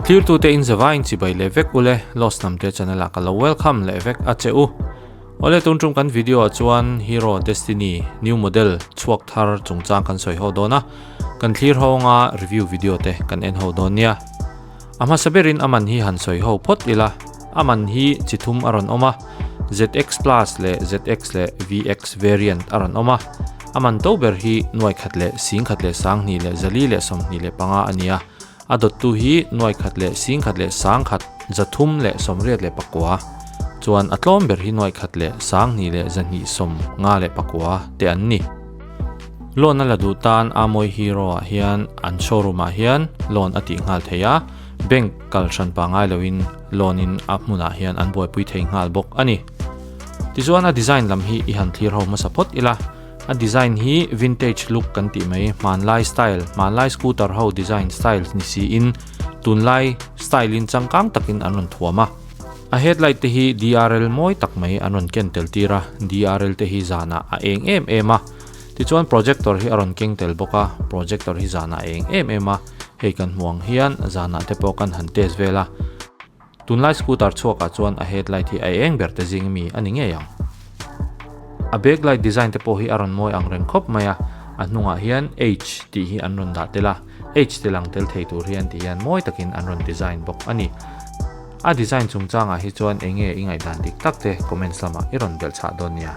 Clear to te in zawain chi bai levek ule los Hnamte channel akalo welcome levek acheu ole tungtum kan video chuan hero Destini new model chuak thar chungchang kan soi ho dona kan clear ho nga review video te kan en ho donia ama saberin aman hi han soi ho phot ila aman hi chithum aron oma ZX Plus le ZX le VX variant aron oma aman tober hi noi khatle sing khatle sang ni le zali le som ni le panga ania adot tu hi noi khatle sing khatle sang khat zathum le somriat le pakwa chuan atlom ber hi noi khatle sang ni le zani som nga le pakwa te an ni lon ala du tan Amawii hero a hian an showroom a hian lon ati ngal theya bank kalshan pa ngai loin lonin apmuna hian an boy pui thei ngal bok ani ti chuan a design lam hi I han thlir ho ma support ila a design hi vintage look kan ti mai manlai style manlai scooter ho design style ni si in tunlai style in changkang takin anon thuama a headlight te hi DRL moi tak mai anon kentel tira DRL te hi zana a eng ema ti chuan projector hi aron kengtel boka projector hi zana eng ema hei kan muang hian zana te po kan han test vela tunlai scooter chuaka chuan a headlight hi a eng ber te jing mi ani nge yang a backlight design te po hi aron moi ang reng khop maya anunga hian H ti hi anron da tela H te lang tel thei tur hian ti hian moi takin anron design bok ani a design chungchanga hi chuan enge ingai dan dik takte comments lama iron bel cha donia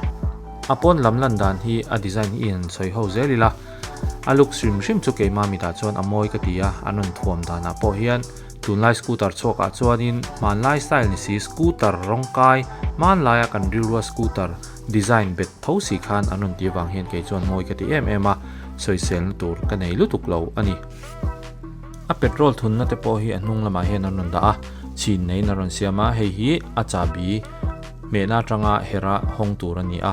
apon lamlan dan hi a design hi in soi ho zelila a look sim chu ke mami da chuan amoi ka tia anon thuam dana po hian tunlai scooter choka chuanin manlai style ni si scooter rongkai manlai kan rilwa scooter design bet thosi khan anon ti wang hian ke chuan moi ka ti ema soisel tur ka nei lutuk lo ani a petrol thun na te po hi anung lama hian anon da a chin nei naron siama hei hi achabi mena tanga hera hong tur ani a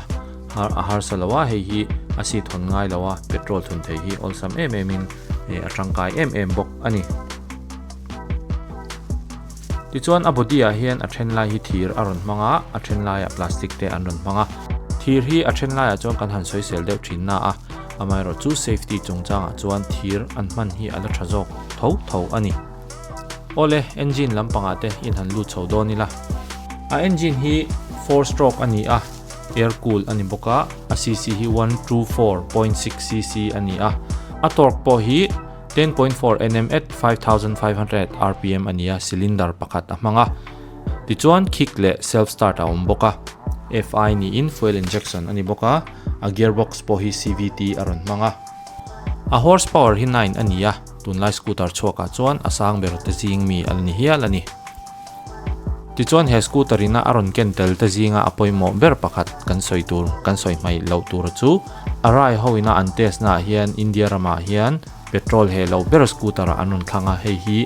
har salawa hei hi asi thon ngai lawa petrol thun thei hi olsam min atangkai bok ani ti chuan a body a hian a then lai hi thir aron manga a then lai a plastic te anon manga thir hi a then lai a chuan kan han soi sel deuh thin na a amai ro chu safety chungchang a chuan thir an man hi ala thajok tho ani ole engine lampanga te in han lu chho donila a engine hi 4 stroke ani a air cool ani boka a cc hi 124.6 cc ani a torque po hi 10.4 Nm at 5,500 RPM ania cylinder pakhat amanga ti chuan kick le self start a boka FI ni in fuel injection ani boka a gearbox po hi CVT aron manga a horsepower hi 9 ania tunlai scooter choka chuan asang ber te jing mi alni hial ani ti chuan he scooter ina aron kentel te jinga apoimo ber pakhat kan soi mai lo tur chu arai hoina an test na hian India rama hian petrol he lo ber scooter anon thanga hei hi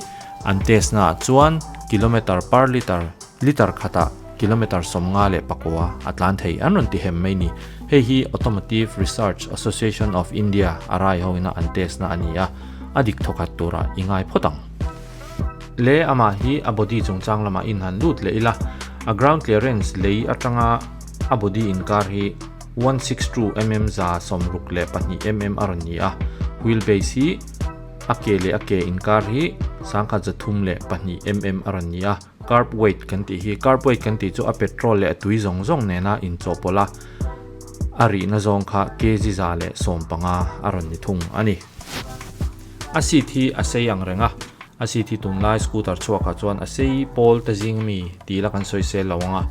an test na chuan kilometer per liter khata kilometer somnga le pakwa atlan thei anon ti hem mai ni hei hi Automotive Research Association of India arai hoina an test na ania adik thokat tura ingai photang le ama hi a body chungchang lama in han lut le ila a ground clearance le atanga a body in car hi 162 mm za somruk le pani aron ni a wheelbase hi ake in car hi sangkha zathum le pani aron ni a carb weight kan ti chu a petrol le tui zong ne na in chopola ari na zong kha kg za le sompanga aron ni thung ani asit hi asei ang renga asiti tunlai scooter chuaka chuan asei pol ta jing mi tila kan soi se lawanga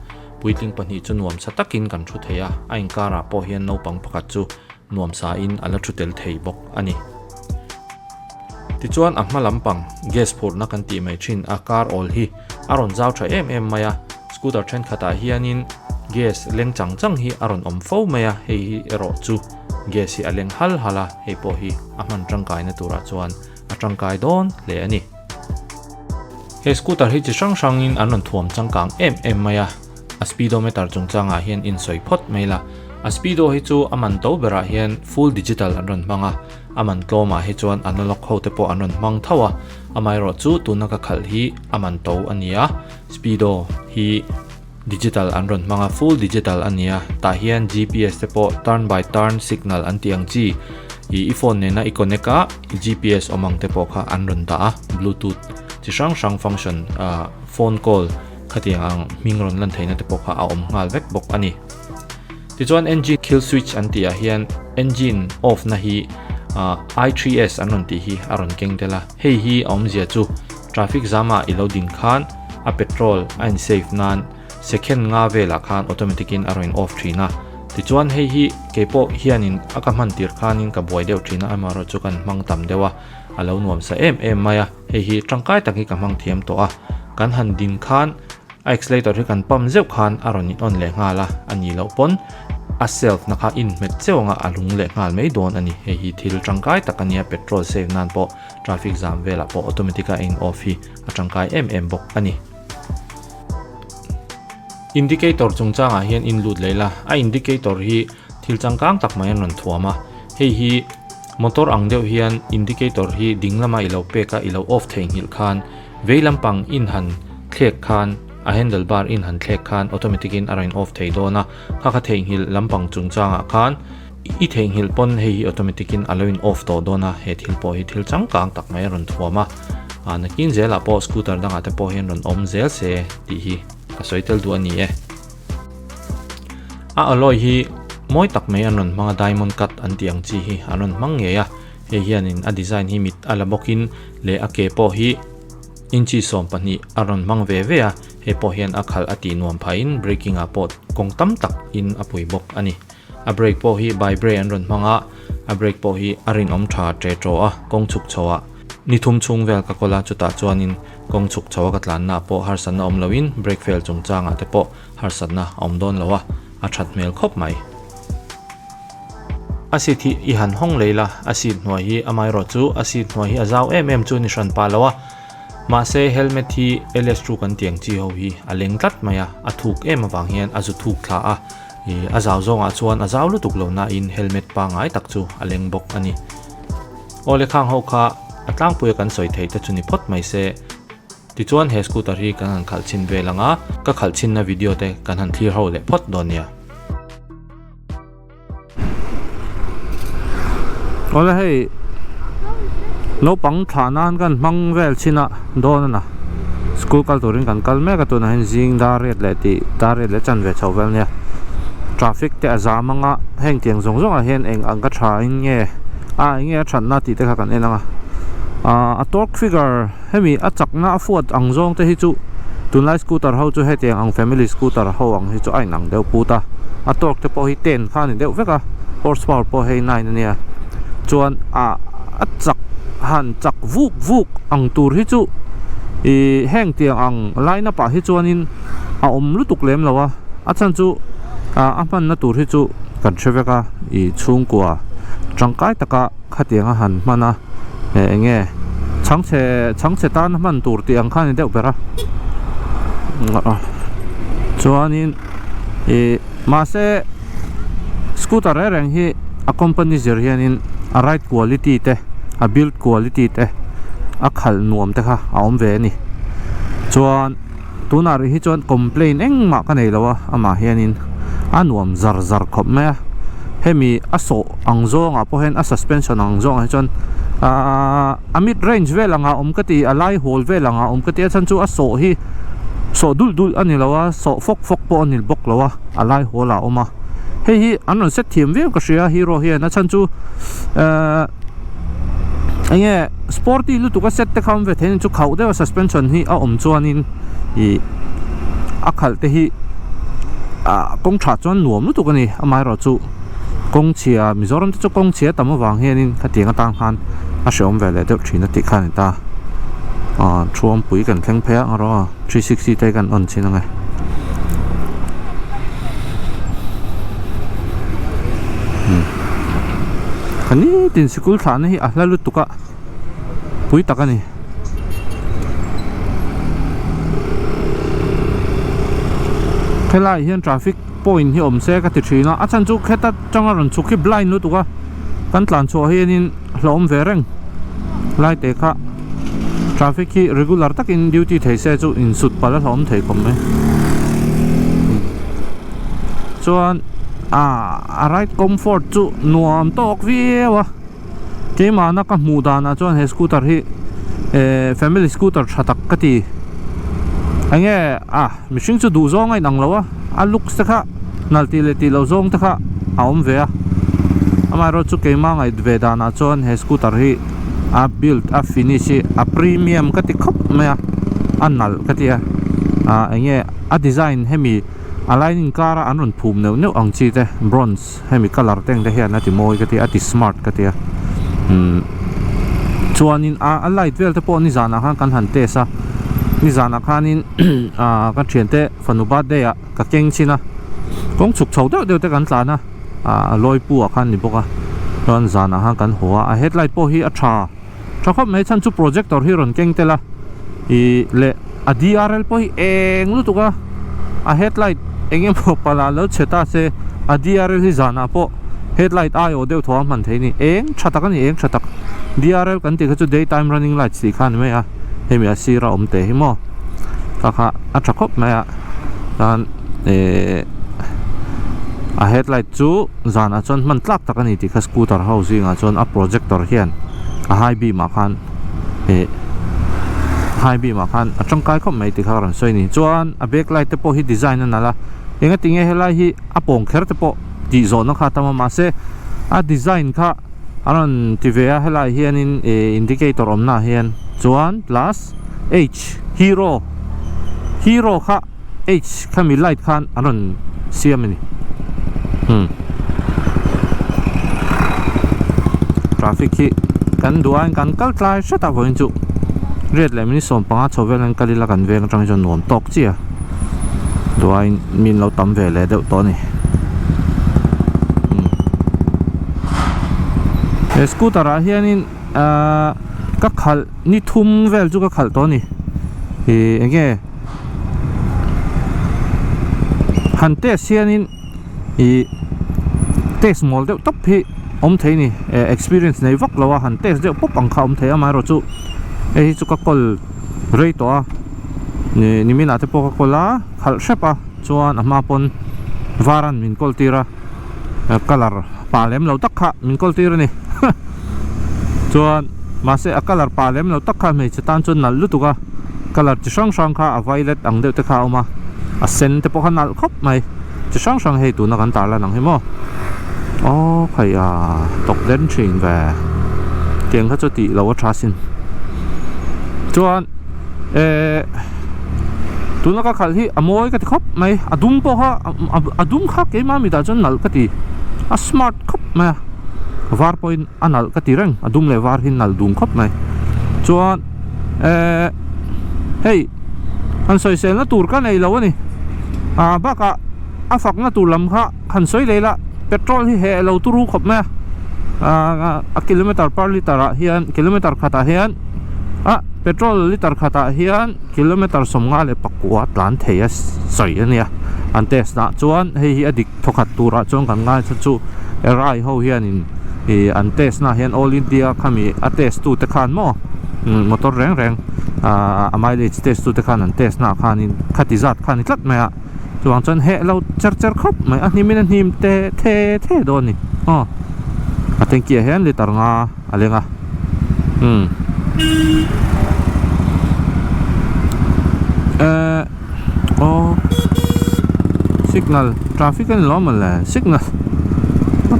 puiting pani chu nuam sa takin kan thu theya a inkara po hian no pang pakhat chu nuam sa in ala thutel thei bok ani ti chuan a hmalampang gas phur na kan ti mai thin a car all hi aron zau tha maya scooter then khata hianin gas leng chang hi aron om fo maya hei hi ero chu gas hi aleng hala hei po hi a man tangkai na tura chuan a tangkai don le ani he scooter hi chi sang in anon thuam changkang maya a speedometer chungchanga hian in soi phot maila a speedo hi chu aman to bera hian full digital anon manga aman tloma hi chuan analog hote po anon mang thawa amai ro chu tunaka khal hi aman to ania speedo hi digital anon manga full digital ania ta hian GPS te po turn by turn signal antiang chi i phone ne na ikoneka GPS omang te po kha anon da bluetooth chi sang function phone call khatiang ang mingron lan theina te pokha a om ngal vek bok ani ti chuan engine kill switch an tia hian engine off na hi I3S anon ti hi aron keng tela hei hi om zia chu traffic jama ilo din khan a petrol an safe nan second nga vela khan automatic in aron off thina ti chuan hei hi kepo hianin akaman tir khanin ka boy deu thina amaro chu kan mang tam dewa alo nuam sa em maya hei hi tangkai taki ka mang thiam to a kan han din khan accelerator hi kan pam zeu khan aron in on le ngala ani lo pon a self nakha in met chewnga alung le ngal mei don ani hei hi thil tangkai takania petrol save nan po traffic jam vela po automatica in off hi atangkai bok ani indicator chungchanga hian in lut leila a indicator hi thil changkang tak mai ron thuama hei hi motor ang deuh hian indicator hi dinglama ilo peka ilo off theng hil khan veilampang in han thlek khan a handlebar in han thlek khan automatic in arain off thei dona kha theng hil lampang chungchanga khan I theng hil pon hei automatic in aloin off to dona he thil po hi thil changkang tak mai ron thuama nakin zela po scooter danga te po hian ron om zel se ti hi kasoitel du ani e a alloy hi moi tak mai anon mga diamond cut an tiang chi hi anon mangeya he hianin a design hi mit ala bokin le a ke po hi inchi som pani aron mang ve ve a he po hian a khal ati nuam phain braking a pot kong tam tak in apui bok ani a brake po hi by brake an ron manga a brake po hi arin om tha tre tro a kong chuk chowa ni thum chung vel ka kola chuta chuanin kong chuk chowa ka tlan na po har san na om lowin brake fail chung changa te po har san na om don lowa a that mel khop mai asit hi I han hong leila asit hnuai hi amai ro chu asit hnuai hi azaw chu ni hran pa lawa ma se helmet hi ls2 kan tiang chi ho hi aleng tlat maya athuk awang hian azu thuk thla a azaw zonga chuan azaw lu tuk lo na in helmet pa ngai tak chu aleng bok ani ole khang ho kha atlang puya kan soi thei ta chuni phot mai se ti chuan he scooter hi kan han khalchin ve langa ka khalchin na video te kan han clear ho le phot donia ole hei no pang thanan kan mang vel china don na school kal turin kan kal me ka tu na hin jing daret le ti daret le chan ve chawvel nia traffic te azamanga heng tiang zong zong a hen eng ang ka tha in nge nge than na ti te kha kan enanga a torque figure hemi a chakna a fuat ang zong te hi chu tunlai scooter ho chu he tiang ang family scooter ho ang hi chu ai nang deu puta a torque te po hi 10 khan ni deu veka horsepower po hei 9 ania chuan a chak han chak vuk ang tur hi chu heng tiang ang line up a hi chuanin a om lutuk lem lawa a chan chu a man na tur hi chu kan theveka chung kwa tangkai taka khatianga han mana enge changche tan man tur ti ang khan deuh bera chuanin ma se scooter reng hi a company zir hianin a ride quality te a build quality te a khal nuam te kha a om ve ni chuan tunari hi chuan complain engma ka nei lawa ama hianin a nuam zar khop me hemi a so ang zong a po hen a suspension ang zong a chuan a mid range velanga omkati a lai hol velanga omkati a chan chu a so hi so dul ani lawa so fok po anil bok lawa a lai hola oma hei hi anon set thiam ve ka ria hero hi na chan chu enge sporty lu tu ka set te kham ve then chu khau de suspension hi a om chuanin a khal te hi kong tha chuan nuam lu tu ka ni amai ro chu kong chia mizoram te chu kong chia tam awang hianin khatinga tang khan a shom ve le de thina ti khan ta chuam pui kan thleng phea aro 360 te kan on chin ngai khani tin sikul thana hi ahla lu tuka pui takani khelai hian traffic point hi om se ka ti thina a chan chu kheta changa ron chu ki blind lu tuka kan tlan chu hianin hlom ve reng lai te kha traffic hi regular takin duty thei se chu in sut pala hlom thei kom me chuan a right comfort chu nuam tok viwa ke mana ka mu dana chuan he scooter hi family scooter thatak kati ange mishing chu du zong ai nang lawa looks ta kha nalti le ti lo zong ta kha aum ve ama ro chu keima ngai vedana chon he scooter hi build finish premium kati khop me anal kati ange design hemi aligning car anron phum neu ang chi te bronze hemi color teng te hian ati moi kati ati smart kati chuanin light vel te po ni zana khan kan han te sa ni zana khanin ka thiante fanuba de ya ka keng china kong chuk chho de te kan tla na loi pu khan ni boka ron zana ha kan hoa headlight po hi tha khop mai chan chu projector hi ron keng te la le DRL po hi eng lu tuka headlight engem po pala lo cheta se DRL hi zana po headlight ayo deu thwa man theini eng thatak ani eng thatak DRL kan ti kha chu daytime running lights ti khan me hemi asira omte himo kha athakop me dan headlight chu zana chon man tlak takani ti kha scooter housing chon projector hian high beam khan high beam khan atangkai khop mai ti kha ran soini chuan backlight te po hi design anala enga tinge helai hi apong kher te po ti zona kha tama ma se design kha aron tivea helai hian in indicator omna hian chuan plus H hero kha H khami light khan aron siamani traffic hi kan duan kan kal tlai shata voin chu red le mini som panga chovel an kalila kan veng tang jon nom tok chia duan min lo tam ve le deuh to ni scooter hianin ka khal ni thum vel chu ka khal to ni enge hante sianin test mol deuh top hi om thei ni experience nei vak lawa han test deuh pop ang kha om thei ama ro chu hi chu ka kol rei to ni min ate po ka kola khal shepa chuan ama pon varan min kol tira color palem lo tak kha min kol tira ni chuan mase color palem lo tak kha me chetan chun nal lu tuka color chi sang sang kha violet ang deuh te kha oma sen te po khan nal khop mai chi sang sang hei tu na kan tar la nang hemo khaya tok den thing ve tiang kha chu ti lo wa thasin chuan tu na ka khal hi amoi ka ti khop mai adum po ha adum kha ke ma mi da chon nal ka ti smart khop ma var point anal ka ti reng adum le var hin nal dum khop mai chuan hey an soi sel na tur ka nei lo ni baka afak na tur lam kha han soi le la petrol hi he lo turu khop ma kilometer per liter hian kilometer khata hian petrol liter khata hian kilometer somnga le pakwa tlan theya soi ania an test na chuan hei hi adik thokhat tura chong kan ngai chu rai ho hian in an test na hian all india khami a test tu te khan mo motor reng mileage test tu te khan an test na khan in khatizat khan tlat maya chuang chon he lo cher khop mai a hnimin an hnim te the don ni atenki hian liter nga alenga signal traffic and normal signal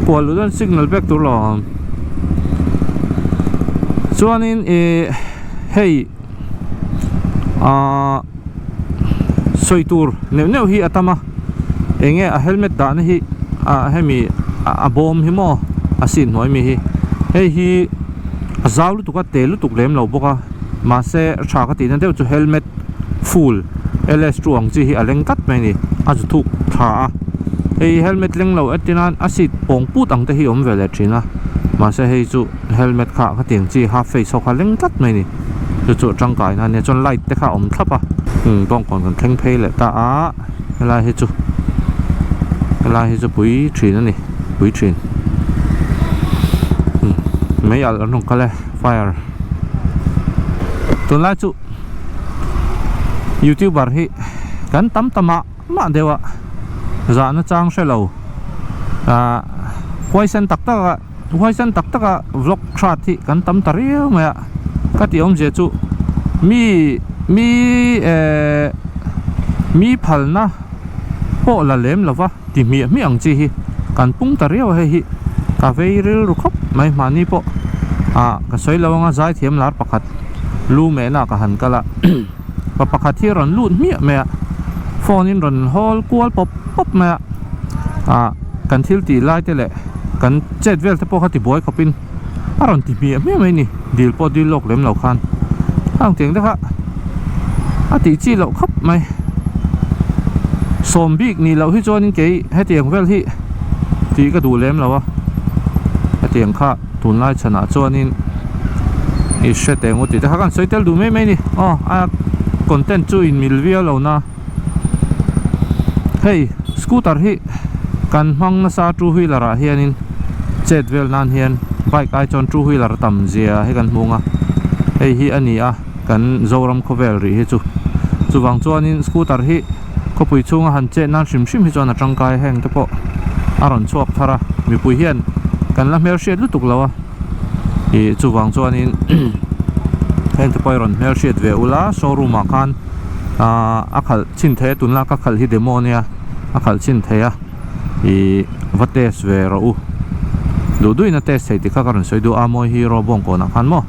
pol dan signal back to long chuanin hey soitur neu hi atama enge a helmet da na hi hemi a bom hi mo asin noi mi hi hey hi Aizawl tu ka telu tuk lem lo boka ma se tha ka ti na deu chu helmet full ls truang chi hi aleng kat mai ni aju thuk tha ei helmet leng lo atinan asit pong put ang te hi om vele thina ma se hei chu helmet kha ka tiang chi half face so kha leng kat mai ni chu tangkai na ne chon light te kha om thlapa Bawngkawn kan thleng phei le ta helai hi chu pui thin ani pui thin mấy ở trong cái này fire tuần lai chu YouTuber hi kan tam tama ma dewa za na chang she lo hoisen tak taka vlog shot hi kan tam tariu ma cái tiếng gì chú mi phal na po là lem là va thì mi ang chi hi kan pung ta riau he hi ka vei ril ru khop mai mani po ka soi lawanga zai thiam lar pakhat lu me na ka han kala pa pakhat hi ron lut mi me phone in ron hol kual pop pop me kan thil ti lai te le kan chet vel te po khati boy khopin aron ti mi me ni dil po dil lok lem lo khan ang tiang de kha ti chi lo khop mai som big ni lo hi chuan in ke he tiang vel hi ti ka du lem lo a tiang kha tun lai chana chuan in i she te ngu ti ta kan soitel du me ni content chu in milvia lo na hey scooter hi kan hmang na sa two wheeler a hianin chet vel nan hian bike ai chon two wheeler tam zia he kan hmunga hei hi ani a kan zoram khovel ri hi chu chuwang chuan in scooter hi khopui chunga han che nan shim hi chuan a tangkai heng te po aron chuak thara mi pui hian kan la mer shet lutuk lawa i chuwang chuan in heng te poi ron mer shet ve ula showroom a khan a khal chin the tun la ka khal hi demo nia a khal chin the a i vates ve ro u du ina test sei ti kha karon soi du Amawii hero Bawngkawn a khan mo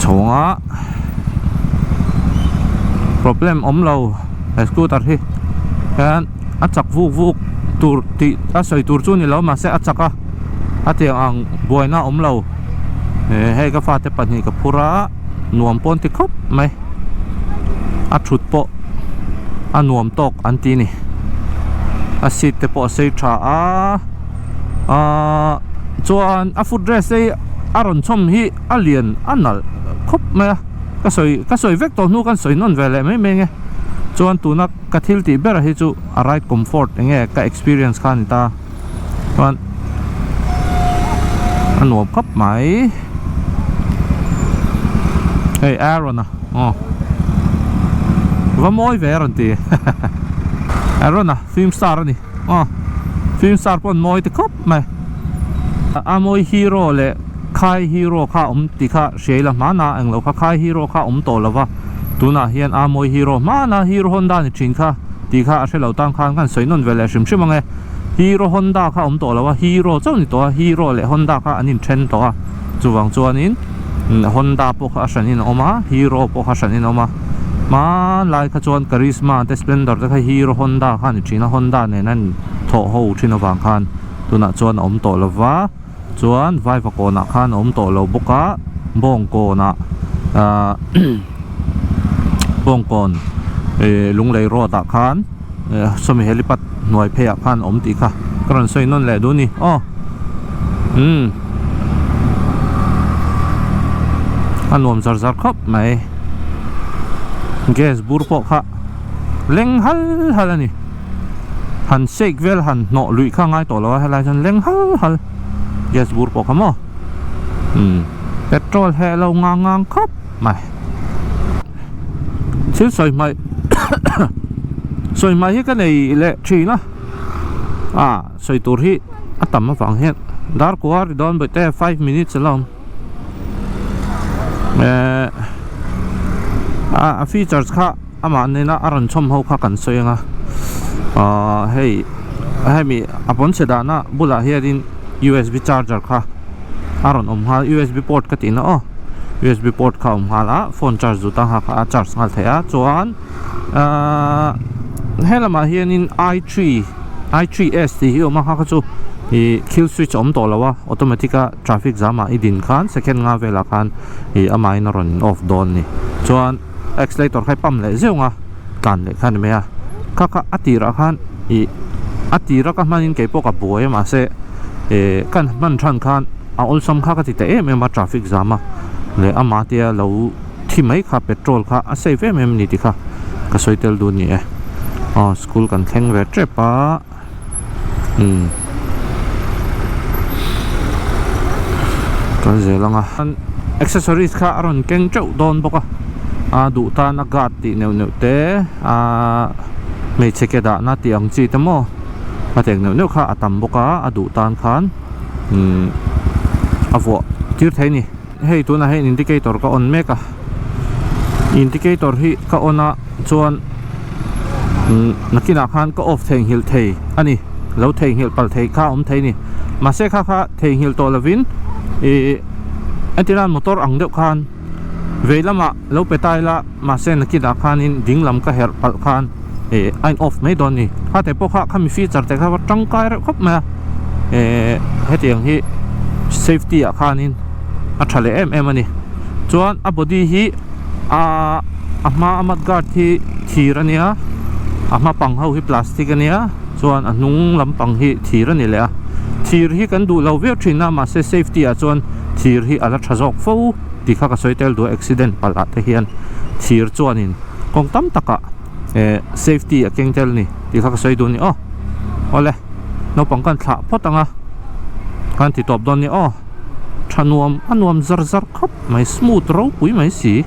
chonga problem om lo scooter hi kan achak vuk tur ti a soi tur chu ni lo ma se achaka atiang ang boina om lo he ka fa te pani ka phura nuam pon ti khop mai a thut po a nuam tok an ti ni a sit te po sei tha chuan a foot dress ei aron chom hi alien anal khop mai ka soi vek to nu kan soi non vele mai nge chuan tuna ka thil ti bera hi chu a ride comfort nge ka experience khan ta chuan anuam khop mai hey Aaron va moi ve ron ti Aaron film star ni film star pon moi te khop mai Amawii hero le khai hero kha ti kha sheila mana ang lo kha khai hero kha to lawa tuna hian Amawii hero mana hero Honda ni thin kha ti kha a shelo tang khan kan soinon vele shim nge hero Honda kha to lawa hero chau ni to hero le Honda kha anin thren to chuwang chuan in Honda po kha shanin oma hero po kha shanin oma ma lai kha chuan charisma te splendor te kha hero Honda kha ni thina Honda ne nan tho ho thina wang khan tuna chuan to lawa chuan vai va kona khan to lo boka Bawngkawn Bawngkawn Lunglei Road khan somi helipat noi phe khan ti kha karon soi non le du ni anom zar khop mai gas bur po kha leng hal ani han shake vel han no lui kha ngai to lo halai chan leng hal gas bur po kha mo petrol he lo ngang khop mai chil soi mai hi ka nei le thi na soi tur hi atam ma wang hen dar ko ri don bete 5 minutes alone features kha ama ne na aron chom ho kha kan soinga hey mi apon sedana bula hiarin USB charger kha aron hal USB port ka tina USB port kha hala phone charge du ta ha charge ngal thaya chuan helama hianin i3s ti hi ma kha chu i kill switch to lawa automatica traffic jam idin khan second nga vela khan i amai na ron off don ni chuan accelerator khai pam le zeunga kan le khan me kha atira khan i atira ka manin ke po ka boy ma se kan man than khan ol som kha ka ti te ma traffic jam le ama tia lo thimai kha petrol kha a safe ni ti kha ka soitel du ni school kan thleng ve trepa kan zelanga accessories kha aron keng chau don boka du ta na gat ti neu te me cheke da na ti ang chi te mo ateng neu kha atam boka adu tan khan avo tir thei ni hei tuna hei indicator ka on meka indicator hi ka ona chuan nakina khan ka off theng hil thei ani lo thei hil pal thei kha om thei ni ma se kha thei hil to lovin antiran motor ang deuh khan veilama lo petai la ma se nakina khan in dinglam ka her pal khan ein off mai don ni kha te po kha khami feature te kha tangkai ra khop ma hetiang hi safety a khan in a thale em ani chuan a body hi ama amat guard hi thirania ama pang ho hi plastic ania chuan anung lampang hi thirani le a thir hi kan du lo ve thina ma se safety a chuan thir hi ala thazok fo ti kha ka soitel du accident pala te hian thir chuanin kong tam taka safety a kengtel ni ti kha ka soi du ni ole no pang kan thla photanga kan ti top don ni thanuam anuam zar zar khap mai smooth ro pui mai si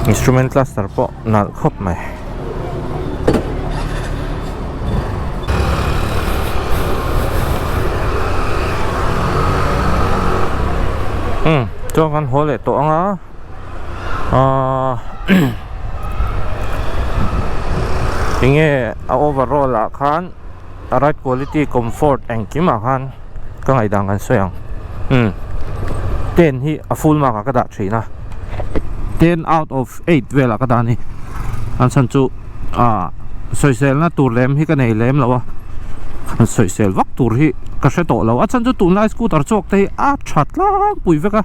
instrument cluster po nal khop mai cho kan hole to anga inge overall a khan right quality comfort and kima khan ka ngai dang kan soyang 10 hi a full mark ka da thina 10 out of 8 vela ka da ni an san chu soisel na tur lem hi ka nei lem lawa an soisel vak tur hi ka hre to lawa chan chu tun lai scooter chok te a that lang pui veka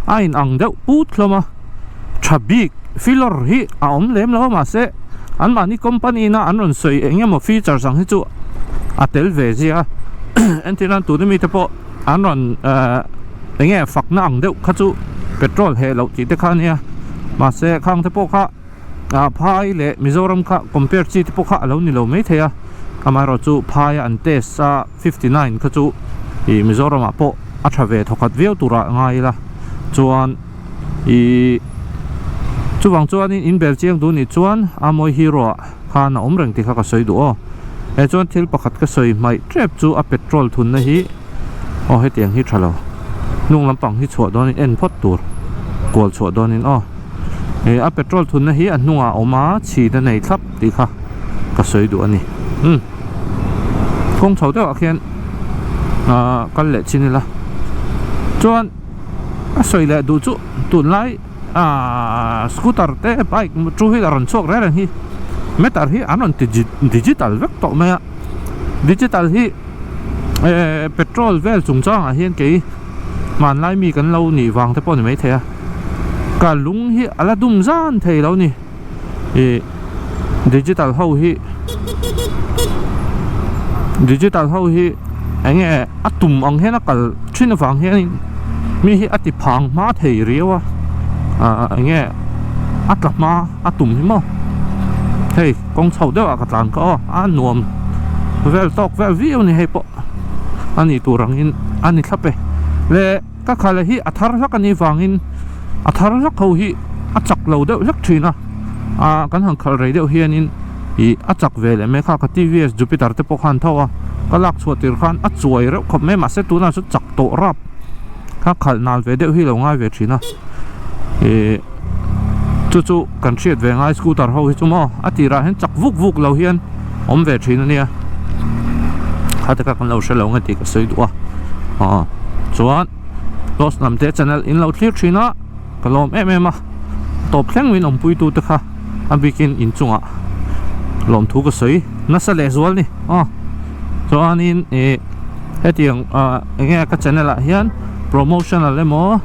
a in ang deuh put hloma thabik filler hi a om lem lawa ma se an mani company na an ron soi engemaw feature sang hi chu atel ve zia antinan tu mi te po an ron enge fak na ang deuh kha chu petrol he lo ti te kha nia ma se khang te po kha phai le mizoram kha compare chi te po kha lo ni lo mai thea amaro chu phai an test 59 kha chu I mizoram a po a thave thokat veu tura ngai la chuan chuwang chuan in bel chiang du ni chuan amoi hero khan om reng ti kha ka soi du chuan thil pakhat ka soi mai trap chu a petrol thun na hi he tiang hi thalo nung lampang hi chhuah donin en phot tur kol chhuah donin a petrol thun na hi an hnunga oma chi da nei thlap ti kha ka soi du ani kong chho deuh a khian kal le chini la chuan a soi le du chu tun lai scooter te bike two wheeler ron chok re hi meter hi anon digital vek to maya digital hi petrol vel chungchang a hian ke man lai mi kan lo ni wang te pon mai thea ka lung hi ala dum zan thei lo ni digital ho hi enge atum ang hena kal thin wang hian mi hi ati phang ma thei riwa enge atlama atum hi mo hei kong chho deuh a ka tlan ka nuam vel tok vel viu ni hei po ani turang in ani thlape le ka khala hi athar hlak ani wangin athar hlak ho hi achak lo deuh hlak thina kan hang khal rei deuh hianin achak vele me kha TVS Jupiter te po khan thawa kalak chuatir khan a chuai re khop me ma se tuna chu chak to rap kha khal nal ve deuh hi lo ngai ve thina chu kan thiat ve ngai scooter ho hi chumo atira hen chak vuk vuk lo hian om ve thina nia khata ka kan lo shelo ngati ka soi du chuan los Hnamte channel in lo clear thina kalom em top thleng win om pui tu te kha abikin in chunga lom thu ka soi na sa le zual ni chuan in hetiang enge ka channel a hian promotional emo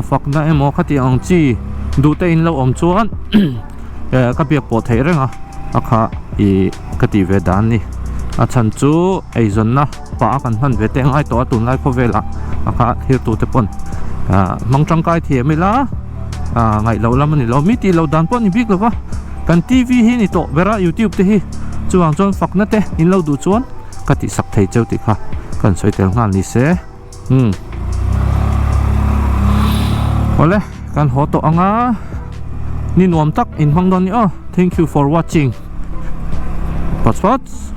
fakna emo khati ang chi du te in lo om chuan ka piak po thei renga akha ka ti ve dan ni chan chu Aizawl na pa kan han ve te ngai to atun lai kho vela akha thir tu te pon mangtang kai thiam la ngai lo lam ni lo mi ti lo dan pon ni bik lo ka kan TV hi ni to vera YouTube te hi chuang chon fakna te in lo du chuan ka ti sak thei cheu ti kha kan soi tel ngal ni se ole kan ho to anga ni nuam tak in hmang don ni thank you for watching spots